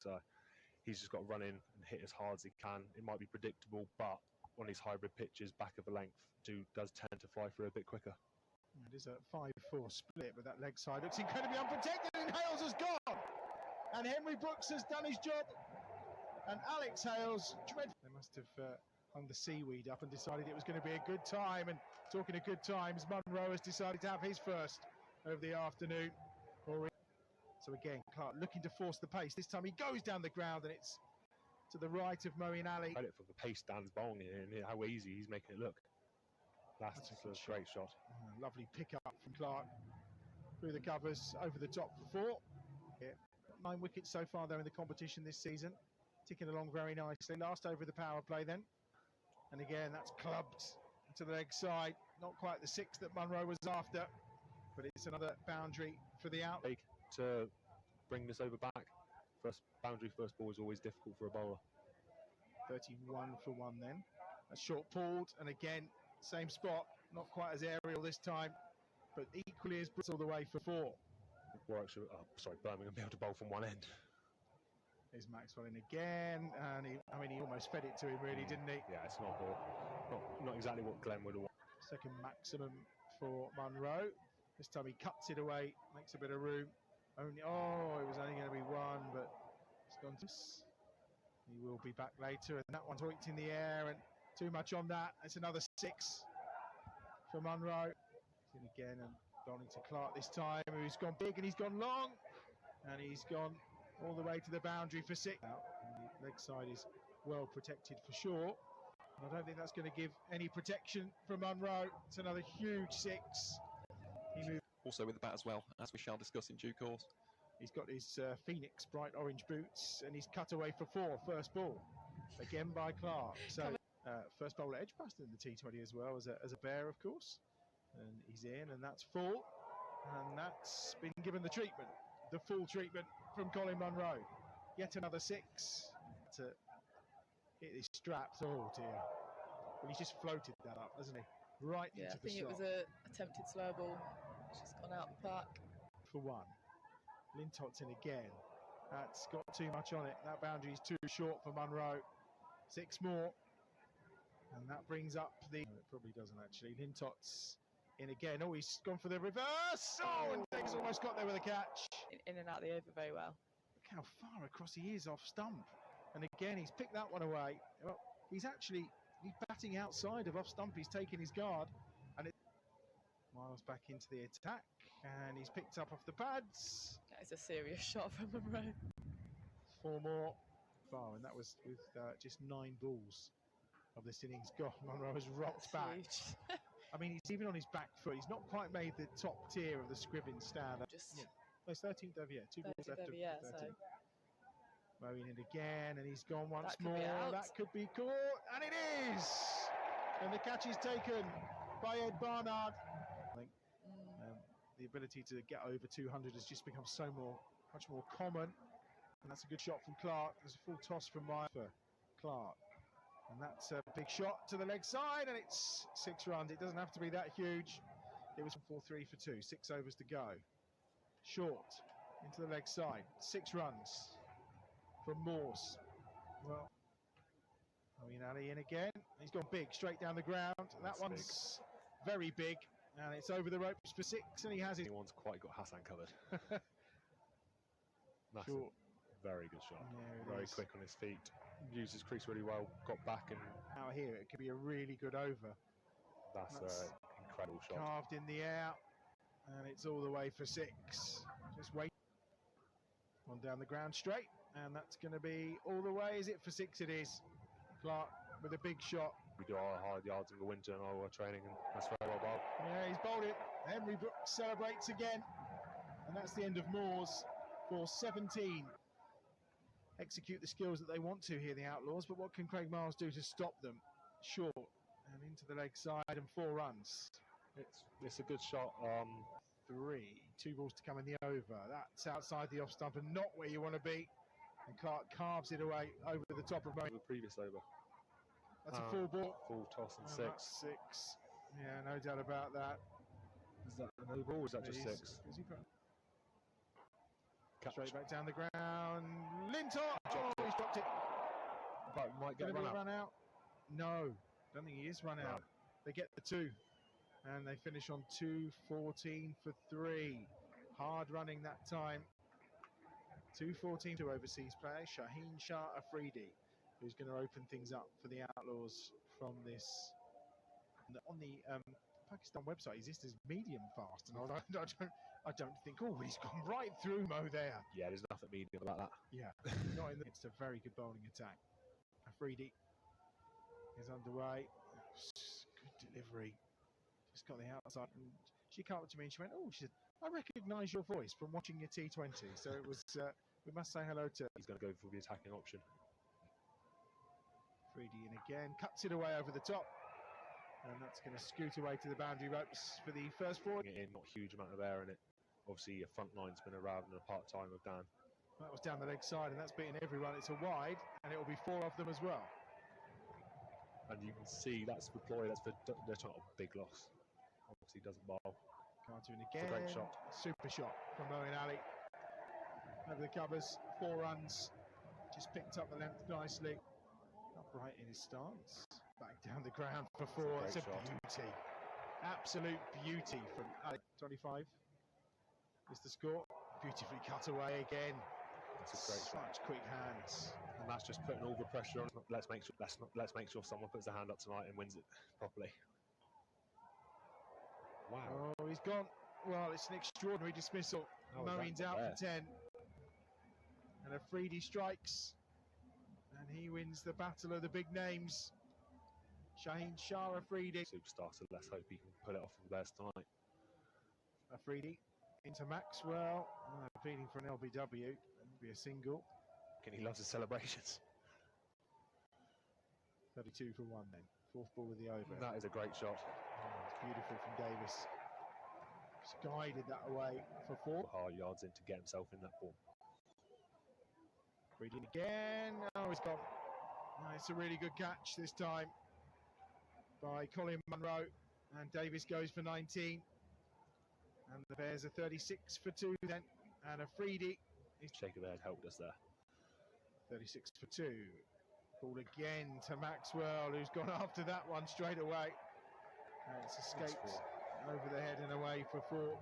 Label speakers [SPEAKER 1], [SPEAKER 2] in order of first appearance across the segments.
[SPEAKER 1] So he's just got to run in and hit as hard as he can. It might be predictable, but on these hybrid pitches, back of the length does tend to fly through a bit quicker.
[SPEAKER 2] It is a 5-4 split, but that leg side looks incredibly unprotected, and Hales has gone! And Henry Brooks has done his job, and Alex Hales, they must have hung the seaweed up and decided it was going to be a good time. And talking of good times, Munro has decided to have his first of the afternoon. So again, Clark looking to force the pace. This time he goes down the ground, and it's to the right of Moeen Ali.
[SPEAKER 1] Credit for the pace Dan's bowling and how easy he's making it look. That's a great shot.
[SPEAKER 2] Lovely pick up from Clark through the covers, over the top for 4. Yeah. 9 wickets so far though in the competition this season, ticking along very nicely. Last over the power play then, and again that's clubbed to the leg side. Not quite the 6 that Munro was after, but it's another boundary for the out.
[SPEAKER 1] To bring this over back. First boundary, first ball is always difficult for a bowler.
[SPEAKER 3] 31 for 1 then. A short pulled, and again same spot, not quite as aerial this time, but equally as all the way for 4.
[SPEAKER 1] Warwickshire, Birmingham be able to bowl from one end.
[SPEAKER 3] Here's Maxwell in again, and he almost fed it to him, really, didn't he?
[SPEAKER 1] Yeah, it's not exactly what Glenn would have wanted.
[SPEAKER 3] Second maximum for Munro. This time he cuts it away, makes a bit of room. It was only going to be 1, but it's gone to us. He will be back later, and that one's hoiked in the air, and too much on that. It's another 6 for Munro. He's in again and gone into Clark this time, who's gone big and he's gone long, and he's gone all the way to the boundary for 6. And the leg side is well protected for sure. And I don't think that's going to give any protection from Munro. It's another huge 6. He moved.
[SPEAKER 4] Also with the bat as well, as we shall discuss in due course.
[SPEAKER 3] He's got his Phoenix bright orange boots, and he's cut away for 4, first ball. Again by Clark. So first bowler edge passed in the T20 as well, as a bear, of course. And he's in, and that's full. And that's been given the treatment, the full treatment from Colin Munro. Yet another 6 to hit his straps. Oh dear. Well, he's just floated that up, hasn't he? Right into the slot.
[SPEAKER 5] I think it was a attempted slow ball. It's just gone out the park.
[SPEAKER 3] For 1. Lintot's in again. That's got too much on it. That boundary is too short for Munro. 6 more. And that brings up the... No, it probably doesn't actually. Lintot's in again. Oh, he's gone for the reverse. Oh, and Dave's almost got there with a catch.
[SPEAKER 5] In and out of the over very well.
[SPEAKER 3] Look how far across he is off stump. And again, he's picked that one away. Well, he's batting outside of off stump. He's taken his guard. And Miles back into the attack, and he's picked up off the pads.
[SPEAKER 5] That is a serious shot from Munro.
[SPEAKER 3] 4 more far, and that was with just 9 balls of this innings. God, Munro has rocked back.
[SPEAKER 5] Huge.
[SPEAKER 3] I mean, he's even on his back foot. He's not quite made the top tier of the Scriven stand.
[SPEAKER 5] Just
[SPEAKER 3] it's 13th over, 2 balls left of 13.
[SPEAKER 5] So.
[SPEAKER 3] Mowing it again, and he's gone once more.
[SPEAKER 5] That
[SPEAKER 3] could be caught, and it is! And the catch is taken by Ed Barnard. I think the ability to get over 200 has just become much more common, and that's a good shot from Clark. There's a full toss from Meyer for Clark, and that's a big shot to the leg side, and it's 6 runs. It doesn't have to be that huge. It was 4-3 for 2, 6 overs to go. Short into the leg side, 6 runs from Moores. Well, Moeen Ali in again. He's gone big, straight down the ground. That one's big. Very big. And it's over the ropes for 6, and he has it.
[SPEAKER 1] Anyone's quite got Hassan covered. That's
[SPEAKER 3] Sure.
[SPEAKER 1] a very good shot.
[SPEAKER 3] Yeah,
[SPEAKER 1] very quick on his feet. Used his crease really well, got back, and
[SPEAKER 3] out here it could be a really good over.
[SPEAKER 1] That's an incredible shot.
[SPEAKER 3] Carved in the air, and it's all the way for 6. Just wait. On down the ground straight, and that's going to be all the way. Is it for 6? It is. Clark with a big shot.
[SPEAKER 1] We do our hard yards in the winter and our training, and that's very well bowled.
[SPEAKER 3] Yeah, he's bowled it. Henry Brooks celebrates again, and that's the end of Moores for 17. Execute the skills that they want to here, the Outlaws, but what can Craig Miles do to stop them? Short and into the leg side, and 4 runs.
[SPEAKER 1] It's a good shot.
[SPEAKER 3] 3, 2 balls to come in the over. That's outside the off stump and not where you want to be. And Clark carves it away over the top of
[SPEAKER 1] the previous over.
[SPEAKER 3] That's a full ball.
[SPEAKER 1] Full toss and 6.
[SPEAKER 3] That's 6. Yeah, no doubt about that.
[SPEAKER 1] Is that another ball or is that just 6?
[SPEAKER 3] Is he
[SPEAKER 1] Catch.
[SPEAKER 2] Straight back down the ground. Lintott! Oh, he's dropped it.
[SPEAKER 1] But might get
[SPEAKER 2] Gonna be
[SPEAKER 1] run
[SPEAKER 2] a
[SPEAKER 1] out.
[SPEAKER 2] run out? No, don't think he is run out. They get the 2, and they finish on 2:14 for 3. Hard running that time. 2:14 to overseas player Shaheen Shah Afridi, who's going to open things up for the Outlaws from this. On the Pakistan website, he's listed as medium fast, and I don't think. Oh, he's gone right through Mo there.
[SPEAKER 1] Yeah, there's nothing medium about that.
[SPEAKER 2] Yeah, not in the, it's a very good bowling attack. Afridi is underway. Good delivery. Just got the outside, and she came up to me and she went, "Oh," she said, "I recognise your voice from watching your T20." So it was. We must say hello to.
[SPEAKER 1] He's going to go for the attacking option.
[SPEAKER 2] Afridi in again, cuts it away over the top, and that's going to scoot away to the boundary ropes for the first 4.
[SPEAKER 1] It in, not a huge amount of air in it. Obviously, your front line's been around in a part-time with Dan.
[SPEAKER 2] That was down the leg side, and that's beaten everyone. It's a wide, and it will be 4 of them as well.
[SPEAKER 1] And you can see that's for Ploy, that's not a big loss. Obviously, doesn't bowl.
[SPEAKER 2] Cartoon
[SPEAKER 1] It's
[SPEAKER 2] again.
[SPEAKER 1] a great shot.
[SPEAKER 2] Super shot from Moeen Ali. Over the covers, 4 runs. Just picked up the length nicely. Upright in his stance. Back down the ground for 4. It's a beauty. Absolute beauty from Ali. 25 is the score. Beautifully cut away again.
[SPEAKER 1] That's a great shot.
[SPEAKER 2] Such quick hands.
[SPEAKER 1] And that's just putting all the pressure on. Let's make sure someone puts their hand up tonight and wins it properly. Wow.
[SPEAKER 2] Oh, he's gone. Well, it's an extraordinary dismissal. Moeen's out for 10. And Afridi strikes. And he wins the battle of the big names. Shaheen Shah Afridi.
[SPEAKER 1] Superstar, so let's hope he can pull it off for the best tonight.
[SPEAKER 2] Afridi into Maxwell. Pleading for an LBW. It'll be a single.
[SPEAKER 1] And he loves his celebrations.
[SPEAKER 2] 32 for 1 then. 4th ball of the over.
[SPEAKER 1] That is a great shot.
[SPEAKER 2] It's beautiful from Davis. Just guided that away for 4.
[SPEAKER 1] Hard yards in to get himself in that form.
[SPEAKER 2] Reading again. Oh, he's gone. Oh, it's a really good catch this time by Colin Munro. And Davis goes for 19. And the Bears are 36 for 2 then. And Afridi is
[SPEAKER 1] Shake of the head helped us there.
[SPEAKER 2] 36 for 2. Ball again to Maxwell, who's gone after that one straight away. And it's escaped over the head and away for 4.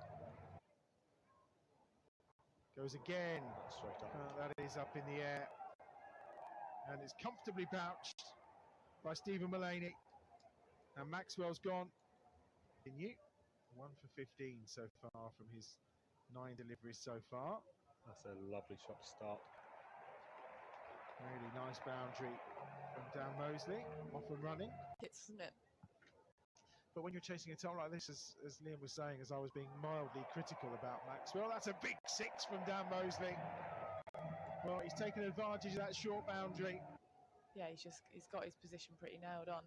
[SPEAKER 2] Goes again.
[SPEAKER 1] Straight up.
[SPEAKER 2] That is up in the air. And it's comfortably pouched by Stephen Mullaney. And Maxwell's gone. Continue. 1 for 15 so far from his 9 deliveries so far.
[SPEAKER 1] That's a lovely shot to start.
[SPEAKER 2] Really nice boundary from Dan Mosley. Off and running.
[SPEAKER 5] Hits, isn't it?
[SPEAKER 2] But when you're chasing a total like this, as Liam was saying, as I was being mildly critical about Maxwell, that's a big 6 from Dan Mosley. Well, he's taken advantage of that short boundary.
[SPEAKER 5] Yeah, he's got his position pretty nailed on.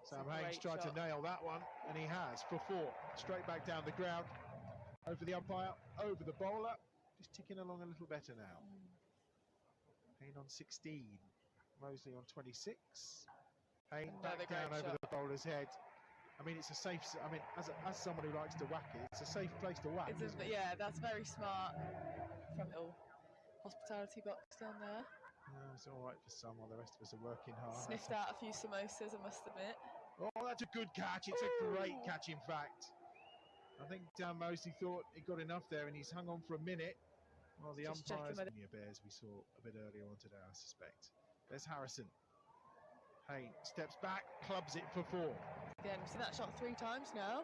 [SPEAKER 2] Sam Haynes tried to nail that one, and he has for 4. Straight back down the ground, over the umpire, over the bowler. Just ticking along a little better now. Hayne on 16, Mosley on 26. Hayne back down over the bowler's head. I mean, it's a safe. I mean, as someone who likes to whack it, it's a safe place to whack.
[SPEAKER 5] Yeah, that's very smart. From little hospitality box down there.
[SPEAKER 2] It's all right for some, while the rest of us are working hard.
[SPEAKER 5] Sniffed out a few samosas, I must admit.
[SPEAKER 2] Oh, that's a good catch. It's a great catch, in fact. I think Dan Mosley thought he got enough there, and he's hung on for a minute. Well, the umpires and the Bears we saw a bit earlier on today, I suspect. There's Harrison. Hayne steps back, clubs it for 4.
[SPEAKER 5] Again, we've seen that shot 3 times now.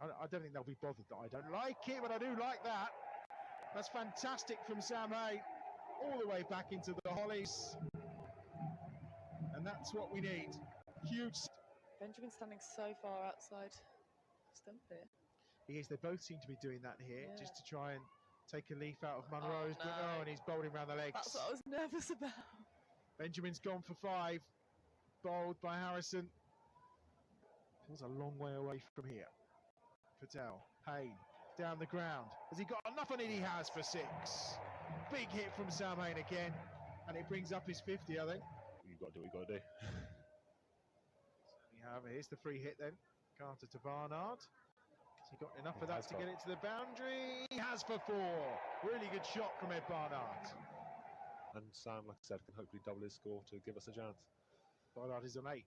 [SPEAKER 2] I don't think they'll be bothered that I don't like it, but I do like that. That's fantastic from Sam Hayne. All the way back into the Hollies. And that's what we need. Huge.
[SPEAKER 5] Benjamin standing so far outside stump here.
[SPEAKER 2] He is. They both seem to be doing that here, just to try and take a leaf out of Munro's.
[SPEAKER 5] Oh, no.
[SPEAKER 2] And he's bowled him around the legs.
[SPEAKER 5] That's what I was nervous about.
[SPEAKER 2] Benjamin's gone for 5. Bowled by Harrison. Feels a long way away from here. Patel, Hayne, down the ground. Has he got enough on it? He has for 6. Big hit from Sam Hayne again. And it brings up his 50, I think.
[SPEAKER 1] You've got to do what you've got to do.
[SPEAKER 2] We have. Here's the free hit then. Carter to Barnard.
[SPEAKER 3] He got enough
[SPEAKER 1] He
[SPEAKER 3] of that
[SPEAKER 1] has
[SPEAKER 3] to
[SPEAKER 1] got-
[SPEAKER 3] get it to the boundary. He has for 4. Really good shot from Ed Barnard.
[SPEAKER 1] And Sam, like I said, can hopefully double his score to give us a chance.
[SPEAKER 3] Barnard is on 8.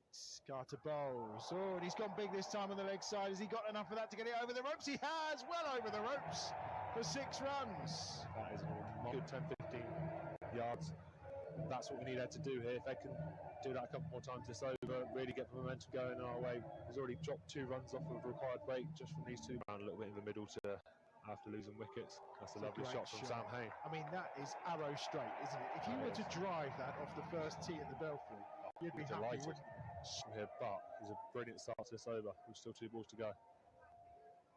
[SPEAKER 3] Carter bowls. Oh, and he's gone big this time on the leg side. Has he got enough of that to get it over the ropes? He has, well over the ropes for 6 runs.
[SPEAKER 1] That is a good 10-15 yards. That's what we need Ed to do here. If Ed can do that a couple more times this over, really get the momentum going in our way. He's already dropped 2 runs off of a required break just from these 2. Around a little bit in the middle to after losing wickets. That's a lovely shot from Sam Hain.
[SPEAKER 3] I mean, that is arrow straight, isn't it? If you were to drive that off the first tee at the Belfry, you'd be happy,
[SPEAKER 1] Delighted
[SPEAKER 3] wouldn't you?
[SPEAKER 1] from here, but it's a brilliant start to this over. There's still 2 balls to go.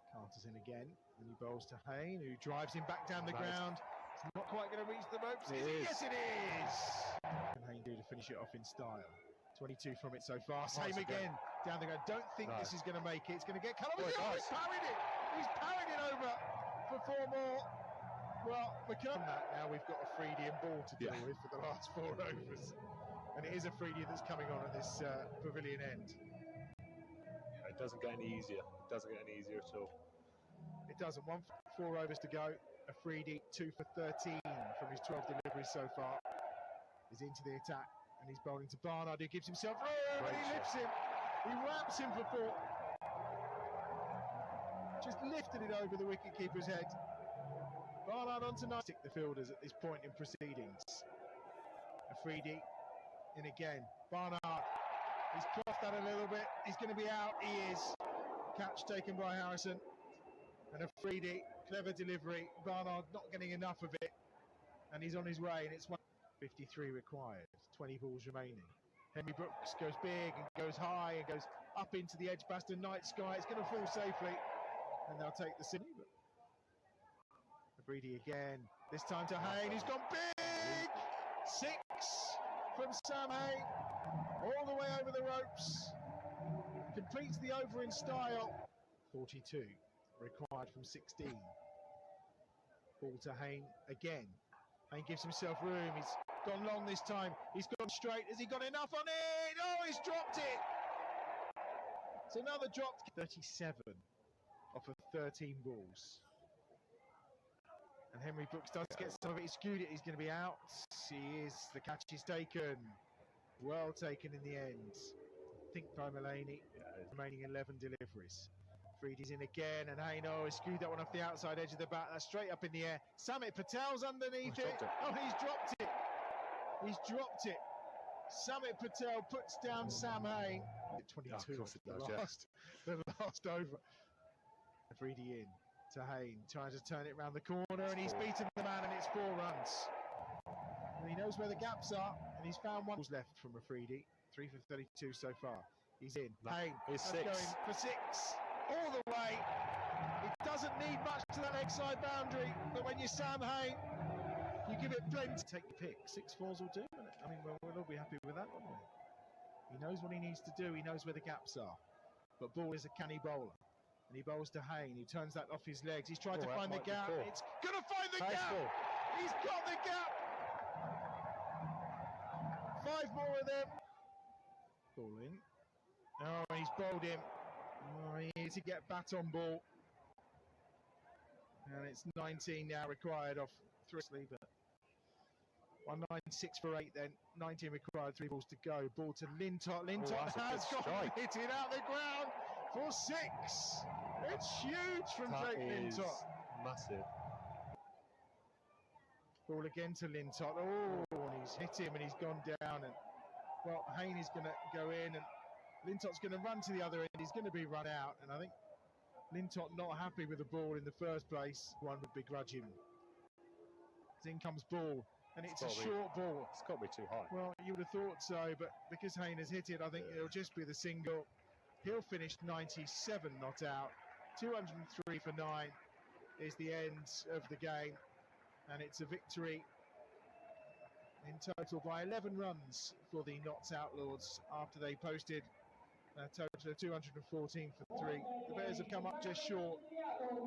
[SPEAKER 3] Carter's in again, and he bowls to Hain, who drives him back down the
[SPEAKER 1] Nice.
[SPEAKER 3] ground. It's not quite going to reach the ropes,
[SPEAKER 1] It
[SPEAKER 3] is it?
[SPEAKER 1] is.
[SPEAKER 3] Yes, it is! What can Hain do to finish it off in style? 22 from it so far. Same again. Down the ground. Don't think
[SPEAKER 1] No.
[SPEAKER 3] this is going to make it. It's going to get cut off.
[SPEAKER 1] Oh, it
[SPEAKER 3] Oh,
[SPEAKER 1] does.
[SPEAKER 3] he's parried it! He's parried it over for 4 more. Well, McCann that now we've got a Freudian ball to deal with for the last 4 overs. And it is a Freudian that's coming on at this pavilion end.
[SPEAKER 1] Yeah, it doesn't get any easier. It doesn't get any easier at all.
[SPEAKER 3] It doesn't. 4 overs to go. Afridi 2 for 13 from his 12 deliveries so far. He's into the attack and he's bowling to Barnard, who gives himself room and he lifts him. He wraps him for 4. Just lifted it over the wicketkeeper's head. Barnard on to 9. Stick the fielders at this point in proceedings. Afridi in again. Barnard. He's clothed that a little bit. He's going to be out. He is. Catch taken by Harrison. And Afridi, clever delivery. Barnard not getting enough of it. And he's on his way. And it's 153 required. 20 balls remaining. Henry Brooks goes big and goes high and goes up into the Edgbaston night sky. It's going to fall safely. And they'll take the city. Afridi again. This time to Hain. He's gone big. 6 from Sam Hain. All the way over the ropes. Completes the over in style. 42 required from 16. Ball to Hain again. Hain gives himself room. He's gone long this time. He's gone straight. Has he got enough on it? Oh, he's dropped it. It's another drop. 37 off of 13 balls. And Henry Brooks does get some of it. He skewed it. He's going to be out. He is. The catch is taken. Well taken in the end. Think by Mulaney. Remaining 11 deliveries. Freedy's in again, and Haino has skewed that one off the outside edge of the bat. That's straight up in the air. Samit Patel's underneath it. Oh, he's dropped it. He's dropped it. Samit Patel puts down Sam Hain. 22
[SPEAKER 1] of course it
[SPEAKER 3] the
[SPEAKER 1] does,
[SPEAKER 3] the last over. Freedy in to Hain, trying to turn it round the corner, and he's beaten the man, and it's 4 runs. And he knows where the gaps are, and he's found 1 left from Afridi. 3 for 32 so far. He's in. Hain
[SPEAKER 1] is 6.
[SPEAKER 3] going for 6 all the way. It doesn't need much to that leg side boundary, but when you're Sam Hain, you give it plenty. Take the pick. 6 fours will do. I mean, we'll all be happy with that, won't we? He knows what he needs to do. He knows where the gaps are. But Ball is a canny bowler. And he bowls to Hain, who turns that off his legs. He's tried to find the gap. It's going to find the gap. He's got the gap. 5 more of them. Ball in. Oh, he's bowled him. Oh, he needs to get bat on ball. And it's 19 now required off 3, but 196 for 8 then. 19 required, 3 balls to go. Ball to Lintott. Lintott has gone hit it out the ground for 6. It's huge from Jake Lintott.
[SPEAKER 1] Massive.
[SPEAKER 3] Ball again to Lintott. Oh, and he's hit him and he's gone down. And well, Hain is going to go in, and Lintott's going to run to the other end. He's going to be run out, and I think Lintott not happy with the ball in the first place. One would begrudge him. In comes Ball, and it's a short ball.
[SPEAKER 1] It's got to be too high.
[SPEAKER 3] Well, you would have thought so, but because Hain has hit it, I think it'll just be the single. He'll finish 97 not out. 203 for 9 is the end of the game, and it's a victory in total by 11 runs for the Notts Outlaws after they posted a total of 214 for 3. The Bears have come up just short,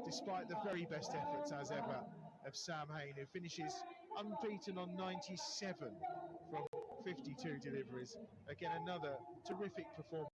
[SPEAKER 3] despite the very best efforts as ever of Sam Hain, who finishes unbeaten on 97 from 52 deliveries. Again, another terrific performance.